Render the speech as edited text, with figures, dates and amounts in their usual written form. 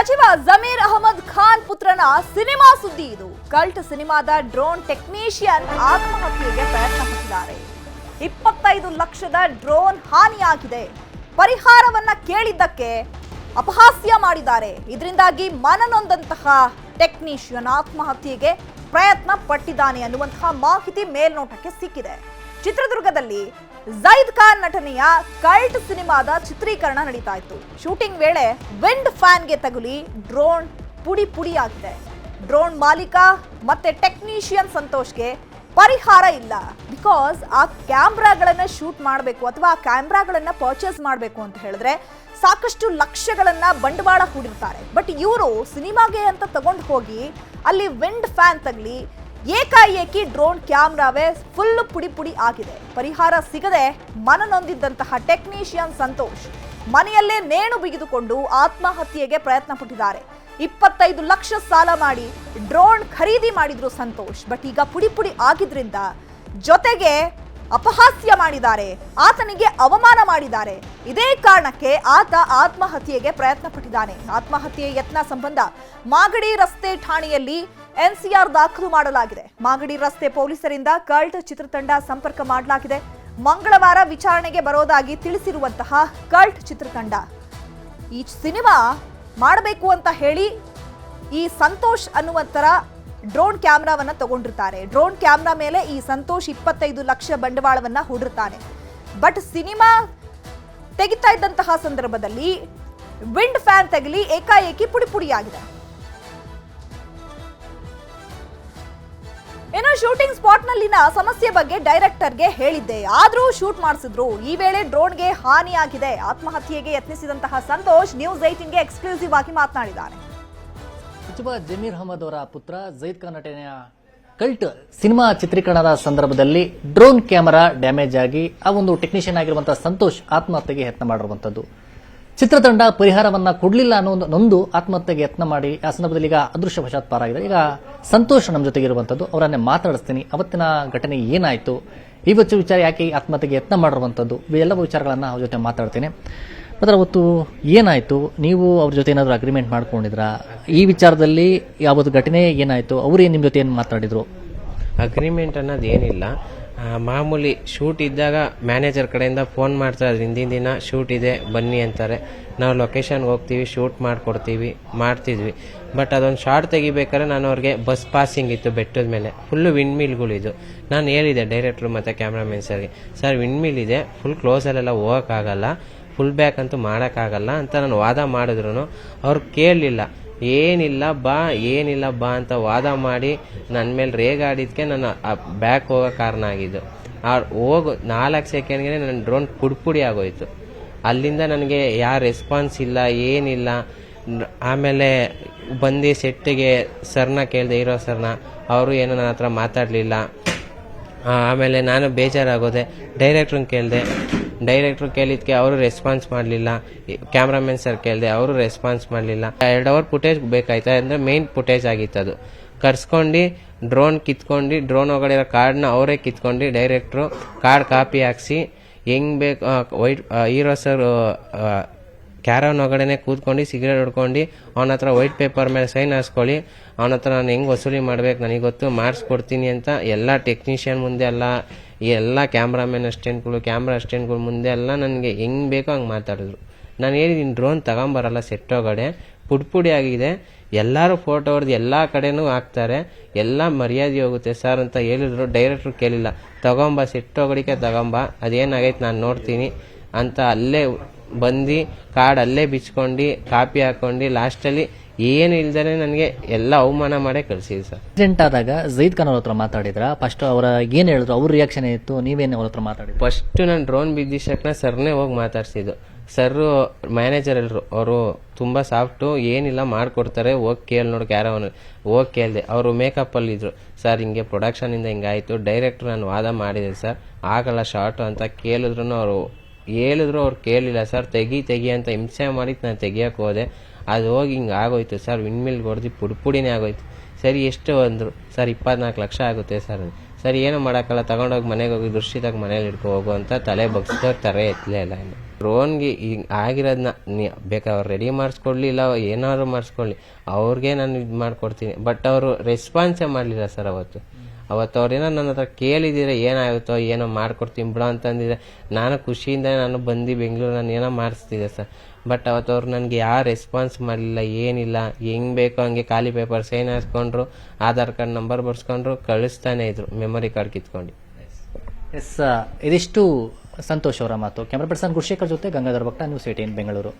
ಸಚಿವ ಜಮೀರ್ ಅಹಮದ್ ಖಾನ್ ಪುತ್ರನ ಸಿನಿಮಾ ಸುದ್ದಿ ಇದು. ಕಲ್ಟ್ ಸಿನಿಮಾದ ಡ್ರೋನ್ ಟೆಕ್ನಿಷಿಯನ್ ಆತ್ಮಹತ್ಯೆಗೆ ಪ್ರಯತ್ನ ಪಟ್ಟಿದ್ದಾರೆ. 25 ಲಕ್ಷದ ಡ್ರೋನ್ ಹಾನಿಯಾಗಿದೆ. ಪರಿಹಾರವನ್ನ ಕೇಳಿದ್ದಕ್ಕೆ ಅಪಹಾಸ್ಯ ಮಾಡಿದ್ದಾರೆ. ಇದರಿಂದಾಗಿ ಮನನೊಂದಂತಹ ಟೆಕ್ನಿಷಿಯನ್ ಆತ್ಮಹತ್ಯೆಗೆ ಪ್ರಯತ್ನ ಪಟ್ಟಿದ್ದಾನೆ ಅನ್ನುವಂತಹ ಮಾಹಿತಿ ಮೇಲ್ನೋಟಕ್ಕೆ ಸಿಕ್ಕಿದೆ. ಚಿತ್ರದುರ್ಗದಲ್ಲಿ ಜೈದ್ ಖಾನ್ ನಟನೆಯ ಕಲ್ಟ್ ಸಿನಿಮಾದ ಚಿತ್ರೀಕರಣ ನಡೀತಾ ಇತ್ತು. ಶೂಟಿಂಗ್ ವೇಳೆ ವಿಂಡ್ ಫ್ಯಾನ್ಗೆ ತಗುಲಿ ಡ್ರೋನ್ ಪುಡಿ ಪುಡಿಯಾಗಿದೆ. ಡ್ರೋನ್ ಮಾಲೀಕ ಮತ್ತೆ ಟೆಕ್ನಿಷಿಯನ್ ಸಂತೋಷ್ಗೆ ಪರಿಹಾರ ಇಲ್ಲ. ಬಿಕಾಸ್ ಆ ಕ್ಯಾಮ್ರಾಗಳನ್ನ ಶೂಟ್ ಮಾಡಬೇಕು ಅಥವಾ ಆ ಕ್ಯಾಮ್ರಾಗಳನ್ನ ಪರ್ಚೇಸ್ ಮಾಡಬೇಕು ಅಂತ ಹೇಳಿದ್ರೆ ಸಾಕಷ್ಟು ಲಕ್ಷಗಳನ್ನ ಬಂಡವಾಳ ಹೂಡಿರ್ತಾರೆ. ಬಟ್ ಇವರು ಸಿನಿಮಾಗೆ ಅಂತ ತಗೊಂಡು ಹೋಗಿ ಅಲ್ಲಿ ವಿಂಡ್ ಫ್ಯಾನ್ ತಗಲಿ ಏಕಾಏಕಿ ಡ್ರೋನ್ ಕ್ಯಾಮ್ರಾವೇ ಫುಲ್ ಪುಡಿ ಪುಡಿ ಆಗಿದೆ. ಪರಿಹಾರ ಸಿಗದೆ ಮನನೊಂದಿದ್ದಂತಹ ಟೆಕ್ನಿಷಿಯನ್ ಸಂತೋಷ್ ಮನೆಯಲ್ಲೇ ನೇಣು ಬಿಗಿದುಕೊಂಡು ಆತ್ಮಹತ್ಯೆಗೆ ಪ್ರಯತ್ನ ಪಟ್ಟಿದ್ದಾರೆ. 25 ಲಕ್ಷ ಸಾಲ ಮಾಡಿ ಡ್ರೋನ್ ಖರೀದಿ ಮಾಡಿದ್ರು ಸಂತೋಷ್. ಬಟ್ ಈಗ ಪುಡಿ ಪುಡಿ ಆಗಿದ್ರಿಂದ ಜೊತೆಗೆ ಅಪಹಾಸ್ಯ ಮಾಡಿದ್ದಾರೆ, ಆತನಿಗೆ ಅವಮಾನ ಮಾಡಿದ್ದಾರೆ. ಇದೇ ಕಾರಣಕ್ಕೆ ಆತ ಆತ್ಮಹತ್ಯೆಗೆ ಪ್ರಯತ್ನ ಪಟ್ಟಿದ್ದಾನೆ. ಆತ್ಮಹತ್ಯೆ ಯತ್ನ ಸಂಬಂಧ ಮಾಗಡಿ ರಸ್ತೆ ಠಾಣೆಯಲ್ಲಿ ಎನ್ಸಿಆರ್ ದಾಖಲು ಮಾಡಲಾಗಿದೆ. ಮಾಗಡಿ ರಸ್ತೆ ಪೊಲೀಸರಿಂದ ಕಲ್ಟ್ ಚಿತ್ರತಂಡ ಸಂಪರ್ಕ ಮಾಡಲಾಗಿದೆ. ಮಂಗಳವಾರ ವಿಚಾರಣೆಗೆ ಬರೋದಾಗಿ ತಿಳಿಸಿರುವಂತಹ ಕಲ್ಟ್ ಚಿತ್ರತಂಡ ಈ ಸಿನಿಮಾ ಮಾಡಬೇಕು ಅಂತ ಹೇಳಿ ಈ ಸಂತೋಷ್ ಅನ್ನುವಂತರ ಡ್ರೋನ್ ಕ್ಯಾಮ್ರಾವನ್ನ ತಗೊಂಡಿರ್ತಾರೆ. ಡ್ರೋನ್ ಕ್ಯಾಮ್ರಾ ಮೇಲೆ ಈ ಸಂತೋಷ್ 25 ಲಕ್ಷ ಬಂಡವಾಳವನ್ನ ಹೂಡಿರ್ತಾನೆ. ಬಟ್ ಸಿನಿಮಾ ತೆಗಿತಾ ಇದ್ದಂತಹ ಸಂದರ್ಭದಲ್ಲಿ ವಿಂಡ್ ಫ್ಯಾನ್ ತಗಲಿ ಏಕಾಏಕಿ ಪುಡಿ ಪುಡಿಯಾಗಿದೆ. ಏನೋ ಶೂಟಿಂಗ್ ಸ್ಪಾಟ್ ನಲ್ಲಿನ ಸಮಸ್ಯೆ ಬಗ್ಗೆ ಡೈರೆಕ್ಟರ್ಗೆ ಹೇಳಿದ್ದೆ, ಆದ್ರೂ ಶೂಟ್ ಮಾಡಿಸಿದ್ರು. ಈ ವೇಳೆ ಡ್ರೋನ್ಗೆ ಹಾನಿಯಾಗಿದೆ. ಆತ್ಮಹತ್ಯೆಗೆ ಯತ್ನಿಸಿದಂತಹ ಸಂತೋಷ್ ನ್ಯೂಸ್ 18ಗೆ ಎಕ್ಸ್ಕ್ಲೂಸಿವ್ ಆಗಿ ಮಾತನಾಡಿದ್ದಾರೆ. ಸಚಿವ ಜಮೀರ್ ಅಹಮದ್ ಅವರ ಪುತ್ರ ಜೈದ್ ಖಾನ್ ನಟನೆಯ ಕಲ್ಟ್ ಸಿನಿಮಾ ಚಿತ್ರೀಕರಣದ ಸಂದರ್ಭದಲ್ಲಿ ಡ್ರೋನ್ ಕ್ಯಾಮೆರಾ ಡ್ಯಾಮೇಜ್ ಆಗಿ ಆ ಒಂದು ಟೆಕ್ನಿಷಿಯನ್ ಆಗಿರುವಂತಹ ಸಂತೋಷ್ ಆತ್ಮಹತ್ಯೆಗೆ ಯತ್ನ ಮಾಡಿರುವಂತದ್ದು. ಚಿತ್ರತಂಡ ಪರಿಹಾರವನ್ನ ಕೊಡಲಿಲ್ಲ ಅನ್ನೋ ನೊಂದು ಆತ್ಮಹತ್ಯೆಗೆ ಯತ್ನ ಮಾಡಿ ಆ ಸಂದರ್ಭದಲ್ಲಿ ಈಗ ಅದೃಷ್ಟವಶಾತ್ ಪಾರಾಗಿದೆ. ಈಗ ಸಂತೋಷ್ ನಮ್ಮ ಜೊತೆಗೆ ಇರುವಂತದ್ದು, ಅವರನ್ನೇ ಮಾತಾಡಿಸ್ತೀನಿ. ಅವತ್ತಿನ ಘಟನೆ ಏನಾಯ್ತು, ಈ ವಿಚಾರ ಯಾಕೆ ಆತ್ಮಹತ್ಯೆಗೆ ಯತ್ನ ಮಾಡಿರುವಂತದ್ದು, ಇವೆಲ್ಲ ವಿಚಾರಗಳನ್ನ ಅವ್ರ ಜೊತೆ ಮಾತಾಡ್ತೀನಿ. ಅದರ ಅವತ್ತು ಏನಾಯ್ತು, ನೀವು ಅವ್ರ ಜೊತೆ ಏನಾದ್ರು ಅಗ್ರಿಮೆಂಟ್ ಮಾಡ್ಕೊಂಡಿದ್ರಾ, ಈ ವಿಚಾರದಲ್ಲಿ ಯಾವ್ದು ಘಟನೆ ಏನಾಯ್ತು, ಅವ್ರು ನಿಮ್ ಜೊತೆ ಏನು ಮಾತಾಡಿದ್ರು? ಅಗ್ರಿಮೆಂಟ್ ಅನ್ನೋದು ಏನಿಲ್ಲ, ಮಾಮೂಲಿ ಶೂಟ್ ಇದ್ದಾಗ ಮ್ಯಾನೇಜರ್ ಕಡೆಯಿಂದ ಫೋನ್ ಮಾಡ್ತಾರೆ, ಹಿಂದಿನ ದಿನ ಶೂಟ್ ಇದೆ ಬನ್ನಿ ಅಂತಾರೆ. ನಾವು ಲೊಕೇಶನ್ಗೆ ಹೋಗ್ತೀವಿ, ಶೂಟ್ ಮಾಡ್ತಿದ್ವಿ. ಬಟ್ ಅದೊಂದು ಶಾರ್ಟ್ ತೆಗಿಬೇಕಾದ್ರೆ ನಾನು ಅವ್ರಿಗೆ ಬಸ್ ಪಾಸಿಂಗ್ ಇತ್ತು ಬೆಟ್ಟದ ಮೇಲೆ, ಫುಲ್ಲು ವಿಂಡ್ ಮಿಲ್ಗಳಿದ್ದು. ನಾನು ಹೇಳಿದೆ ಡೈರೆಕ್ಟ್ರು ಮತ್ತು ಕ್ಯಾಮ್ರಾಮನ್ ಸರ್ಗೆ, ಸರ್ ವಿಂಡ್ ಮಿಲ್ ಇದೆ, ಫುಲ್ ಕ್ಲೋಸಲ್ಲೆಲ್ಲ ಹೋಗೋಕ್ಕಾಗಲ್ಲ, ಫುಲ್ ಬ್ಯಾಕ್ ಅಂತೂ ಮಾಡೋಕ್ಕಾಗಲ್ಲ ಅಂತ ನಾನು ವಾದ ಮಾಡಿದ್ರು ಅವ್ರು ಕೇಳಲಿಲ್ಲ. ಏನಿಲ್ಲ ಬಾ ಅಂತ ವಾದ ಮಾಡಿ ನನ್ನ ಮೇಲೆ ರೇಗಾಡಿದ್ಕೆ ನಾನು ಬ್ಯಾಕ್ ಹೋಗೋ ಕಾರಣ ಆಗಿದ್ದು. ಹೋಗು 4 ಸೆಕೆಂಡ್ಗೆ ನನ್ನ ಡ್ರೋನ್ ಪುಡಿ ಆಗೋಯ್ತು. ಅಲ್ಲಿಂದ ನನಗೆ ಯಾವ ರೆಸ್ಪಾನ್ಸ್ ಇಲ್ಲ, ಏನಿಲ್ಲ. ಆಮೇಲೆ ಬಂದು ಸೆಟ್ಟಿಗೆ ಸರ್ನ ಕೇಳಿದೆ, ಹೀರೋ ಸರ್ನ, ಅವರು ಏನೋ ನನ್ನ ಹತ್ರ ಮಾತಾಡಲಿಲ್ಲ. ಆಮೇಲೆ ನಾನು ಬೇಜಾರಾಗೋದೆ, ಡೈರೆಕ್ಟ್ರು ಕೇಳಿದ್ಕೆ ಅವರು ರೆಸ್ಪಾನ್ಸ್ ಮಾಡಲಿಲ್ಲ. ಕ್ಯಾಮ್ರಾಮನ್ ಸರ್ ಕೇಳಿದೆ, ಅವರು ರೆಸ್ಪಾನ್ಸ್ ಮಾಡಲಿಲ್ಲ. 2 ಅವರ್ ಫುಟೇಜ್ ಬೇಕಾಯ್ತು, ಅಂದರೆ ಮೇನ್ ಫುಟೇಜ್ ಆಗಿತ್ತು. ಅದು ಕರ್ಸ್ಕೊಂಡು ಡ್ರೋನ್ ಕಿತ್ಕೊಂಡು, ಡ್ರೋನ್ ಒಳಗಡೆ ಇರೋ ಕಾರ್ಡ್ನ ಅವರೇ ಕಿತ್ಕೊಂಡು ಡೈರೆಕ್ಟ್ರು ಕಾರ್ಡ್ ಕಾಪಿ ಹಾಕ್ಸಿ ಹೆಂಗ್ ಬೇಕು ವೈಟ್ ಹೀರೋ ಸರ್ ಕ್ಯಾರನ್ ಒಳಗಡೆನೆ ಕೂತ್ಕೊಂಡು ಸಿಗರೇಟ್ ಹೊಡ್ಕೊಂಡು ಅವನ ಹತ್ರ ವೈಟ್ ಪೇಪರ್ ಮೇಲೆ ಸೈನ್ ಹಾಸ್ಕೊಳ್ಳಿ, ಅವನ ಹತ್ರ ನಾನು ಹೆಂಗೆ ವಸೂಲಿ ಮಾಡ್ಬೇಕು ನನಗೆ ಗೊತ್ತು, ಮಾಡಿಸ್ಕೊಡ್ತೀನಿ ಅಂತ ಎಲ್ಲ ಟೆಕ್ನಿಷಿಯನ್ ಮುಂದೆ ಎಲ್ಲ ಎಲ್ಲ ಕ್ಯಾಮ್ರಾಮನ್ ಅಸ್ಟೆಂಟ್ಗಳು, ಕ್ಯಾಮ್ರಾ ಅಸ್ಟೆಂಟ್ಗಳು ಮುಂದೆ ಎಲ್ಲ ನನಗೆ ಹೆಂಗೆ ಬೇಕೋ ಹಂಗೆ ಮಾತಾಡಿದ್ರು. ನಾನು ಹೇಳಿದ್ದೀನಿ ಡ್ರೋನ್ ತಗೊಂಬರಲ್ಲ, ಸೆಟ್ ಒಳಗಡೆ ಪುಡಿ ಆಗಿದೆ, ಎಲ್ಲರೂ ಫೋಟೋ ಹೊಡೆದು ಎಲ್ಲ ಕಡೆನೂ ಹಾಕ್ತಾರೆ, ಎಲ್ಲ ಮರ್ಯಾದೆ ಹೋಗುತ್ತೆ ಸರ್ ಅಂತ ಹೇಳಿದ್ರು. ಡೈರೆಕ್ಟ್ರು ಕೇಳಿಲ್ಲ, ತಗೊಂಬ ಸೆಟ್ ಒಳಗಡಿಕೆ ತಗೊಂಬ, ಅದೇನಾಗೈತೆ ನಾನು ನೋಡ್ತೀನಿ ಅಂತ ಅಲ್ಲೇ ಬಂದು ಕಾರ್ಡ್ ಅಲ್ಲೇ ಬಿಚ್ಕೊಂಡು ಕಾಪಿ ಹಾಕೊಂಡು ಲಾಸ್ಟಲ್ಲಿ ಏನು ಇಲ್ದೇ ನನಗೆ ಎಲ್ಲ ಅವಮಾನ ಮಾಡೇ ಕಳಿಸಿದ್ರು ಸರ್. ಆಕ್ಸಿಡೆಂಟ್ ಆದಾಗ ಜೈದ್ ಖಾನ್ ಅವ್ರ ಹತ್ರ ಮಾತಾಡಿದ್ರ? ಫಸ್ಟ್ ಅವರ ಏನ್ ಹೇಳಿದ್ರು, ಅವ್ರ ರಿಯಾಕ್ಷನ್ ಇತ್ತು, ನೀವೇನು ಅವ್ರ ಹತ್ರ ಮಾತಾಡಿದ್ರು? ಫಸ್ಟ್ ನಾನು ಡ್ರೋನ್ ಬಿದ್ದಿದ್ದಕ್ಕೆ ಸರ್ನೇ ಹೋಗಿ ಮಾತಾಡ್ಸಿದ್ದು. ಸರ್ ಮ್ಯಾನೇಜರ್ ಎಲ್ಲರು ಅವರು ತುಂಬ ಸಾಫ್ಟು, ಏನಿಲ್ಲ ಮಾಡ್ಕೊಡ್ತಾರೆ, ಹೋಗಿ ಕೇಳಿ ನೋಡಿ ಕ್ಯಾರವನ್ ಹೋಗಿ ಕೇಳಿದೆ. ಅವರು ಮೇಕಪ್ಪಲ್ಲಿದ್ದರು. ಸರ್ ಹಿಂಗೆ ಪ್ರೊಡಕ್ಷನಿಂದ ಹಿಂಗಾಯಿತು, ಡೈರೆಕ್ಟ್ರು ನಾನು ವಾದ ಮಾಡಿದೆ ಸರ್, ಆಗಲ್ಲ ಶಾರ್ಟು ಅಂತ ಕೇಳಿದ್ರು. ಅವ್ರು ಕೇಳಲಿಲ್ಲ. ಸರ್ ತೆಗಿ ಅಂತ ಹಿಂಸೆ ಮಾಡಿ ನಾನು ತೆಗಿಯೋಕೆ ಹೋದೆ, ಅದು ಹೋಗಿ ಹಿಂಗೆ ಆಗೋಯ್ತು ಸರ್, ವಿಂಡ್ ಮಿಲ್ ಹೊಡೆದು ಪುಡಿನೇ ಆಗೋಯ್ತು. ಸರಿ ಎಷ್ಟು ಅಂದರು, ಸರ್ 24 ಲಕ್ಷ ಆಗುತ್ತೆ ಸರ್. ಸರಿ ಏನು ಮಾಡೋಕ್ಕಲ್ಲ, ತಗೊಂಡೋಗಿ ಮನೆಗೆ ಹೋಗಿ ದುರ್ಶಿತಾಗ ಮನೇಲಿ ಇಟ್ಕೊ ಹೋಗು ಅಂತ ತಲೆ ಬಗ್ಸಿದವ್ರು ತರೆ ಎತ್ತಲೇ ಇಲ್ಲ. ಡ್ರೋನ್ಗೆ ಈಗ ಆಗಿರೋದನ್ನ ಬೇಕಾದ್ರೆ ರೆಡಿ ಮಾಡಿಸ್ಕೊಡ್ಲಿ ಇಲ್ಲ ಏನಾದ್ರು ಮಾಡಿಸ್ಕೊಳ್ಳಿ, ಅವ್ರಿಗೆ ನಾನು ಇದು ಮಾಡ್ಕೊಡ್ತೀನಿ. ಬಟ್ ಅವರು ರೆಸ್ಪಾನ್ಸೇ ಮಾಡಲಿಲ್ಲ ಸರ್ ಅವತ್ತು ಅವ್ರೇನೋ ನನ್ನ ಹತ್ರ ಕೇಳಿದಿದ್ರೆ ಏನಾಗುತ್ತೋ ಏನೋ ಮಾಡ್ಕೊಡ್ತೀನಿ ಬಿಡೋ ಅಂತಂದಿದ್ರೆ ನಾನು ಖುಷಿಯಿಂದ ನಾನು ಬಂದು ಬೆಂಗಳೂರು ನಾನು ಏನೋ ಮಾಡಿಸ್ತಿದ್ದೆ ಸರ್. ಬಟ್ ಅವತ್ತು ಅವ್ರು ನನಗೆ ಯಾವ ರೆಸ್ಪಾನ್ಸ್ ಮಾಡಲಿಲ್ಲ, ಏನಿಲ್ಲ. ಹೆಂಗೆ ಬೇಕೋ ಹಂಗೆ ಖಾಲಿ ಪೇಪರ್ ಸೈನ್ ಹಾಕ್ಸ್ಕೊಂಡ್ರು, ಆಧಾರ್ ಕಾರ್ಡ್ ನಂಬರ್ ಬರ್ಸ್ಕೊಂಡ್ರು, ಕಳಿಸ್ತಾನೆ ಇದ್ರು ಮೆಮೊರಿ ಕಾರ್ಡ್ ಕಿತ್ಕೊಂಡು. ಎಸ್, ಇದಿಷ್ಟು ಸಂತೋಷ್ ಅವರ ಮಾತು. ಕ್ಯಾಮರಾ ಪರ್ಸನ್ ಗುರುಶೇಖರ್ ಜೊತೆ ಗಂಗಾಧರ್ ಭಟ್ಟ, ನ್ಯೂಸ್ 18 ಬೆಂಗಳೂರು.